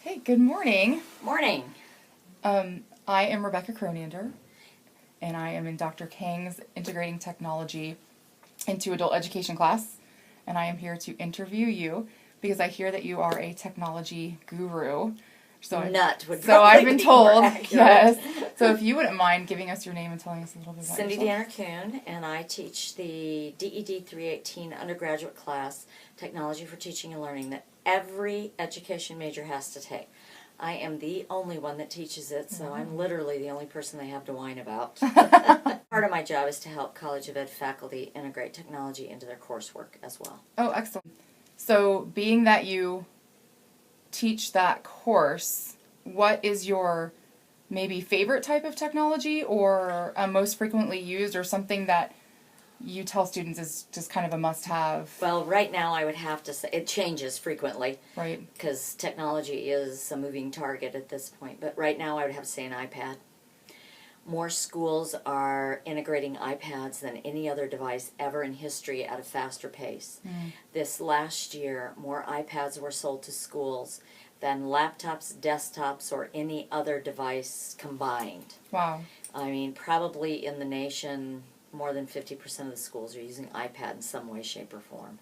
Hey, good morning. Morning. I am Rebecca Croniander, and I am in Dr. Kang's Integrating Technology into Adult Education class, and I am here to interview you because I hear that you are a technology guru. So I've been told, yes. So if you wouldn't mind giving us your name and telling us a little bit about Cyndi yourself. Danner-Kuhn, and I teach the DED 318 undergraduate class, Technology for Teaching and Learning, that every education major has to take. I am the only one that teaches it, so I'm literally the only person they have to whine about. Part of my job is to help College of Ed faculty integrate technology into their coursework as well. Oh, excellent. So being that you teach that course, what is your maybe favorite type of technology or most frequently used, or something that you tell students is just kind of a must-have? Well, right now I would have to say it changes frequently. Right. Because technology is a moving target at this point. But right now I would have to say an iPad. More schools are integrating iPads than any other device ever in history at a faster pace. This last year, more iPads were sold to schools than laptops, desktops, or any other device combined. Wow. I mean, probably in the nation, more than 50% of the schools are using iPad in some way, shape, or form.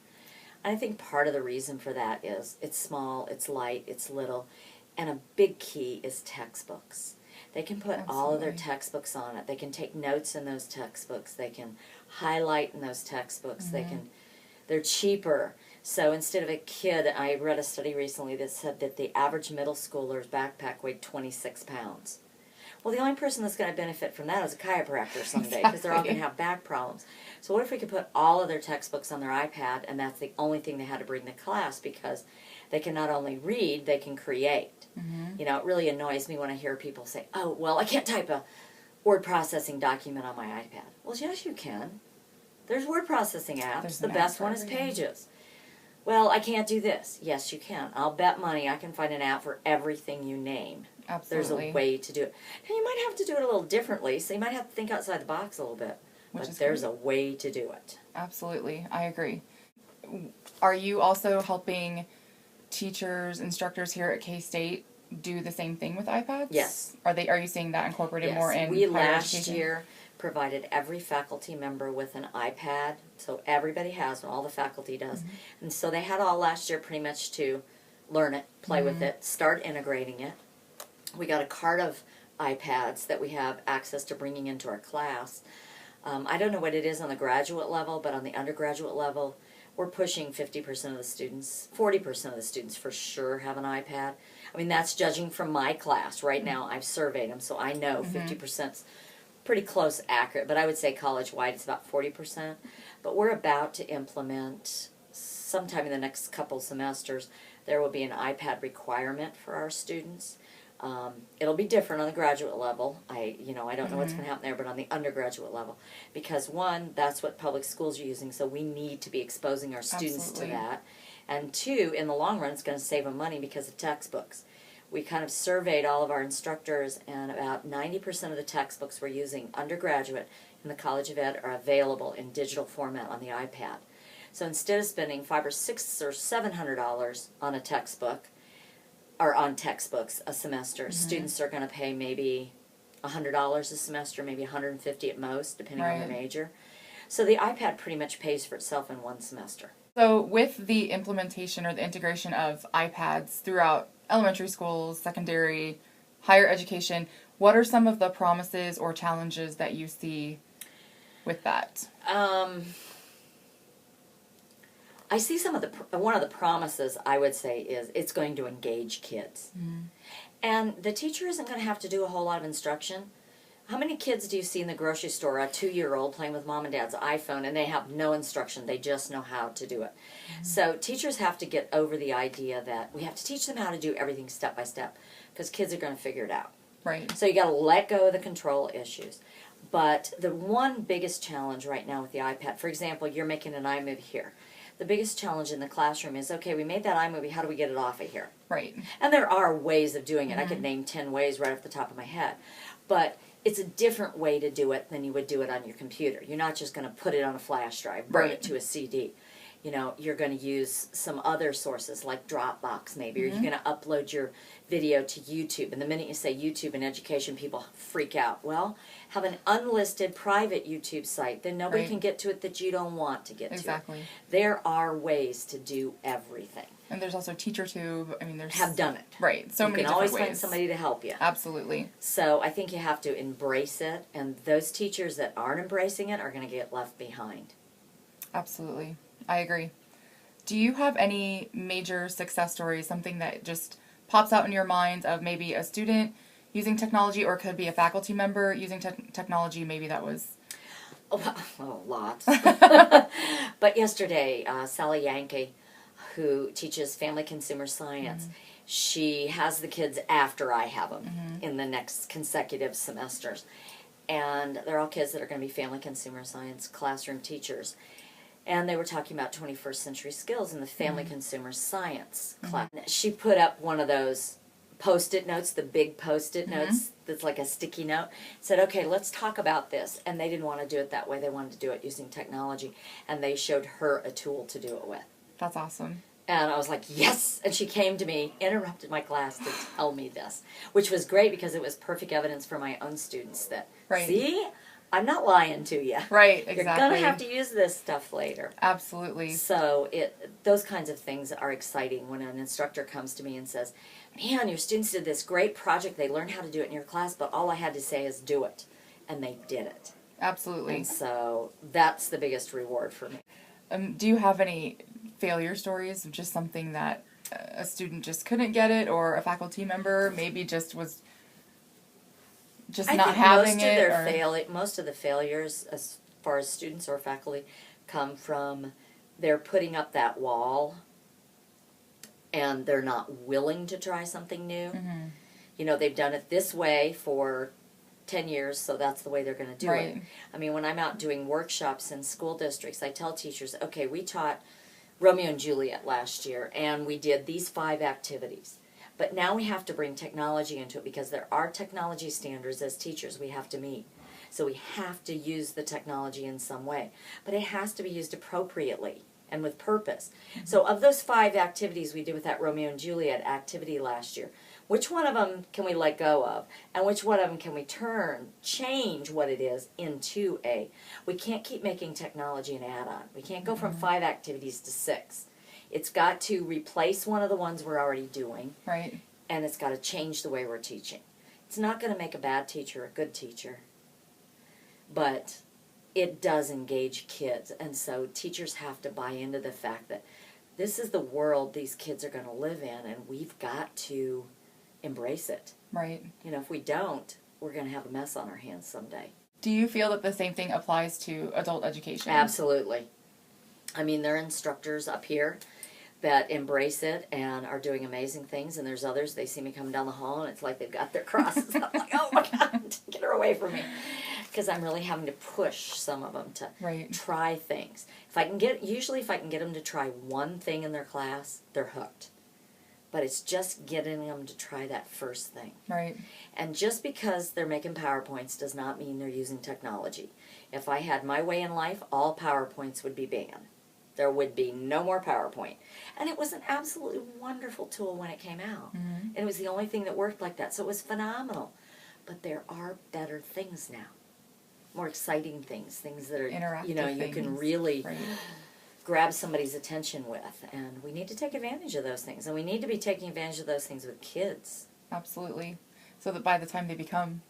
And I think part of the reason for that is it's small, it's light, it's little, and a big key is textbooks. They can put all of their textbooks on it. They can take notes in those textbooks. They can highlight in those textbooks. They're cheaper. So instead of a kid, I read a study recently that said that the average middle schooler's backpack weighed 26 pounds. Well, the only person that's going to benefit from that is a chiropractor someday, because they're all going to have back problems. So what if we could put all of their textbooks on their iPad, and that's the only thing they had to bring to class, because they can not only read, they can create. You know, it really annoys me when I hear people say, oh, well, I can't type a word processing document on my iPad. Well, yes, you can. There's word processing apps. The best one is Pages. Well, I can't do this. Yes, you can. I'll bet money I can find an app for everything you name. Absolutely. There's a way to do it. And you might have to do it a little differently, so you might have to think outside the box a little bit. But there's a way to do it. Absolutely. I agree. Are you also helping teachers, instructors here at K-State do the same thing with iPads? Yes. Are you seeing that incorporated more in we higher last education? year provided every faculty member with an iPad, so everybody has one, all the faculty does. And so they had all last year pretty much to learn it, play with it, start integrating it. We got a cart of iPads that we have access to bringing into our class. I don't know what it is on the graduate level, but on the undergraduate level, we're pushing 50% of the students, 40% of the students for sure have an iPad. I mean, that's judging from my class. Right now, I've surveyed them, so I know 50%'s pretty close accurate, but I would say college-wide it's about 40%. But we're about to implement, sometime in the next couple semesters, there will be an iPad requirement for our students. It'll be different on the graduate level. I don't know what's going to happen there, but on the undergraduate level, because one, that's what public schools are using, so we need to be exposing our students to that. And two, in the long run, it's going to save them money because of textbooks. We kind of surveyed all of our instructors, and about 90% of the textbooks we're using undergraduate in the College of Ed are available in digital format on the iPad. So instead of spending $500 or $600 or $700 on a textbook, or on textbooks a semester, students are going to pay maybe $100 a semester, maybe $150 at most, depending on their major. So the iPad pretty much pays for itself in one semester. So with the implementation or the integration of iPads throughout elementary schools, secondary, higher education, what are some of the promises or challenges that you see with that? I see one of the promises, I would say, is it's going to engage kids. And the teacher isn't going to have to do a whole lot of instruction. How many kids do you see in the grocery store, a 2-year-old playing with mom and dad's iPhone, and they have no instruction, they just know how to do it? So teachers have to get over the idea that we have to teach them how to do everything step by step, because kids are going to figure it out. Right. So you got to let go of the control issues. But the one biggest challenge right now with the iPad, for example, you're making an iMovie here. The biggest challenge in the classroom is, okay, we made that iMovie, how do we get it off of here? Right. And there are ways of doing it. I could name 10 ways right off the top of my head. But it's a different way to do it than you would do it on your computer. You're not just going to put it on a flash drive, burn it to a CD. you know, you're going to use some other sources like Dropbox maybe, or you're going to upload your video to YouTube. And the minute you say YouTube in education, people freak out. Well, have an unlisted private YouTube site. Then nobody Right. can get to it that you don't want to get Exactly. to it. There are ways to do everything. And there's also TeacherTube. I mean, there's... Have done it. Right. So you many can different always ways. find somebody to help you. Absolutely. So I think you have to embrace it, and those teachers that aren't embracing it are going to get left behind. Absolutely. I agree. Do you have any major success stories, something that just pops out in your mind of maybe a student using technology, or it could be a faculty member using technology, maybe that was... Oh, lots. But yesterday, Sally Yankee, who teaches family consumer science, she has the kids after I have them in the next consecutive semesters. And they're all kids that are going to be family consumer science classroom teachers. And they were talking about 21st century skills in the family consumer science class. She put up one of those Post-it notes, the big Post-it notes that's like a sticky note, said, okay, let's talk about this. And they didn't want to do it that way. They wanted to do it using technology. And they showed her a tool to do it with. That's awesome. And I was like, yes! And she came to me, interrupted my class to tell me this, which was great because it was perfect evidence for my own students that, Right. see, I'm not lying to you. Right, exactly. You're going to have to use this stuff later. Absolutely. So those kinds of things are exciting when an instructor comes to me and says, man, your students did this great project. They learned how to do it in your class, but all I had to say is do it. And they did it. Absolutely. And so that's the biggest reward for me. Do you have any failure stories of just something that a student just couldn't get it, or a faculty member maybe just was just I not think having most it? of their most of the failures, as far as students or faculty, come from they're putting up that wall and they're not willing to try something new. You know, they've done it this way for 10 years, so that's the way they're going to do it. I mean, when I'm out doing workshops in school districts, I tell teachers, okay, we taught Romeo and Juliet last year, and we did these 5 activities. But now we have to bring technology into it because there are technology standards as teachers we have to meet. So we have to use the technology in some way. But it has to be used appropriately and with purpose. So of those 5 activities we did with that Romeo and Juliet activity last year, which one of them can we let go of? And which one of them can we change what it is into a... We can't keep making technology an add-on. We can't go from 5 activities to 6. It's got to replace one of the ones we're already doing. Right. And it's got to change the way we're teaching. It's not going to make a bad teacher a good teacher. But it does engage kids. And so teachers have to buy into the fact that this is the world these kids are going to live in, and we've got to embrace it. Right. You know, if we don't, we're going to have a mess on our hands someday. Do you feel that the same thing applies to adult education? Absolutely. I mean, there are instructors up here that embrace it and are doing amazing things, and there's others, they see me coming down the hall, and it's like they've got their crosses. I'm like, oh my God, get her away from me. Because I'm really having to push some of them to try things. Usually if I can get them to try one thing in their class, they're hooked. But it's just getting them to try that first thing. Right. And just because they're making PowerPoints does not mean they're using technology. If I had my way in life, all PowerPoints would be banned. There would be no more PowerPoint. And it was an absolutely wonderful tool when it came out. And it was the only thing that worked like that, so it was phenomenal. But there are better things now. More exciting things, things that are, interactive you know, you things. can really grab somebody's attention with. And we need to take advantage of those things. And we need to be taking advantage of those things with kids. Absolutely. So that by the time they become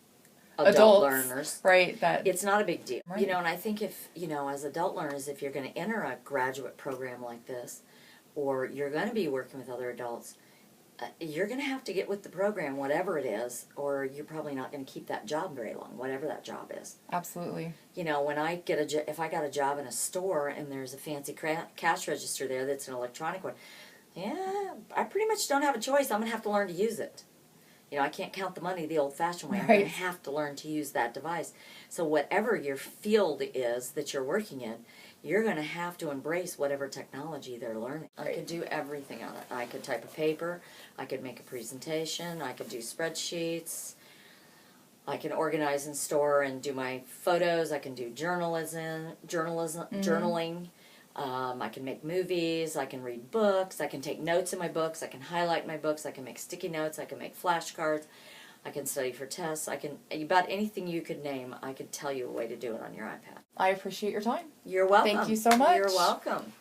adult adults, learners, right, that it's not a big deal. Right. You know, and I think if, you know, as adult learners, if you're going to enter a graduate program like this, or you're going to be working with other adults, you're going to have to get with the program, whatever it is, or you're probably not going to keep that job very long, whatever that job is. Absolutely. You know, when I get if I got a job in a store and there's a fancy cash register there that's an electronic one, yeah, I pretty much don't have a choice. I'm going to have to learn to use it. You know, I can't count the money the old-fashioned way. I'm going to have to learn to use that device. So whatever your field is that you're working in, you're going to have to embrace whatever technology they're learning. I could do everything on it. I could type a paper. I could make a presentation. I could do spreadsheets. I can organize and store and do my photos. I can do journalism, journaling. I can make movies, I can read books, I can take notes in my books, I can highlight my books, I can make sticky notes, I can make flashcards, I can study for tests, I can, about anything you could name, I could tell you a way to do it on your iPad. I appreciate your time. You're welcome. Thank you so much. You're welcome.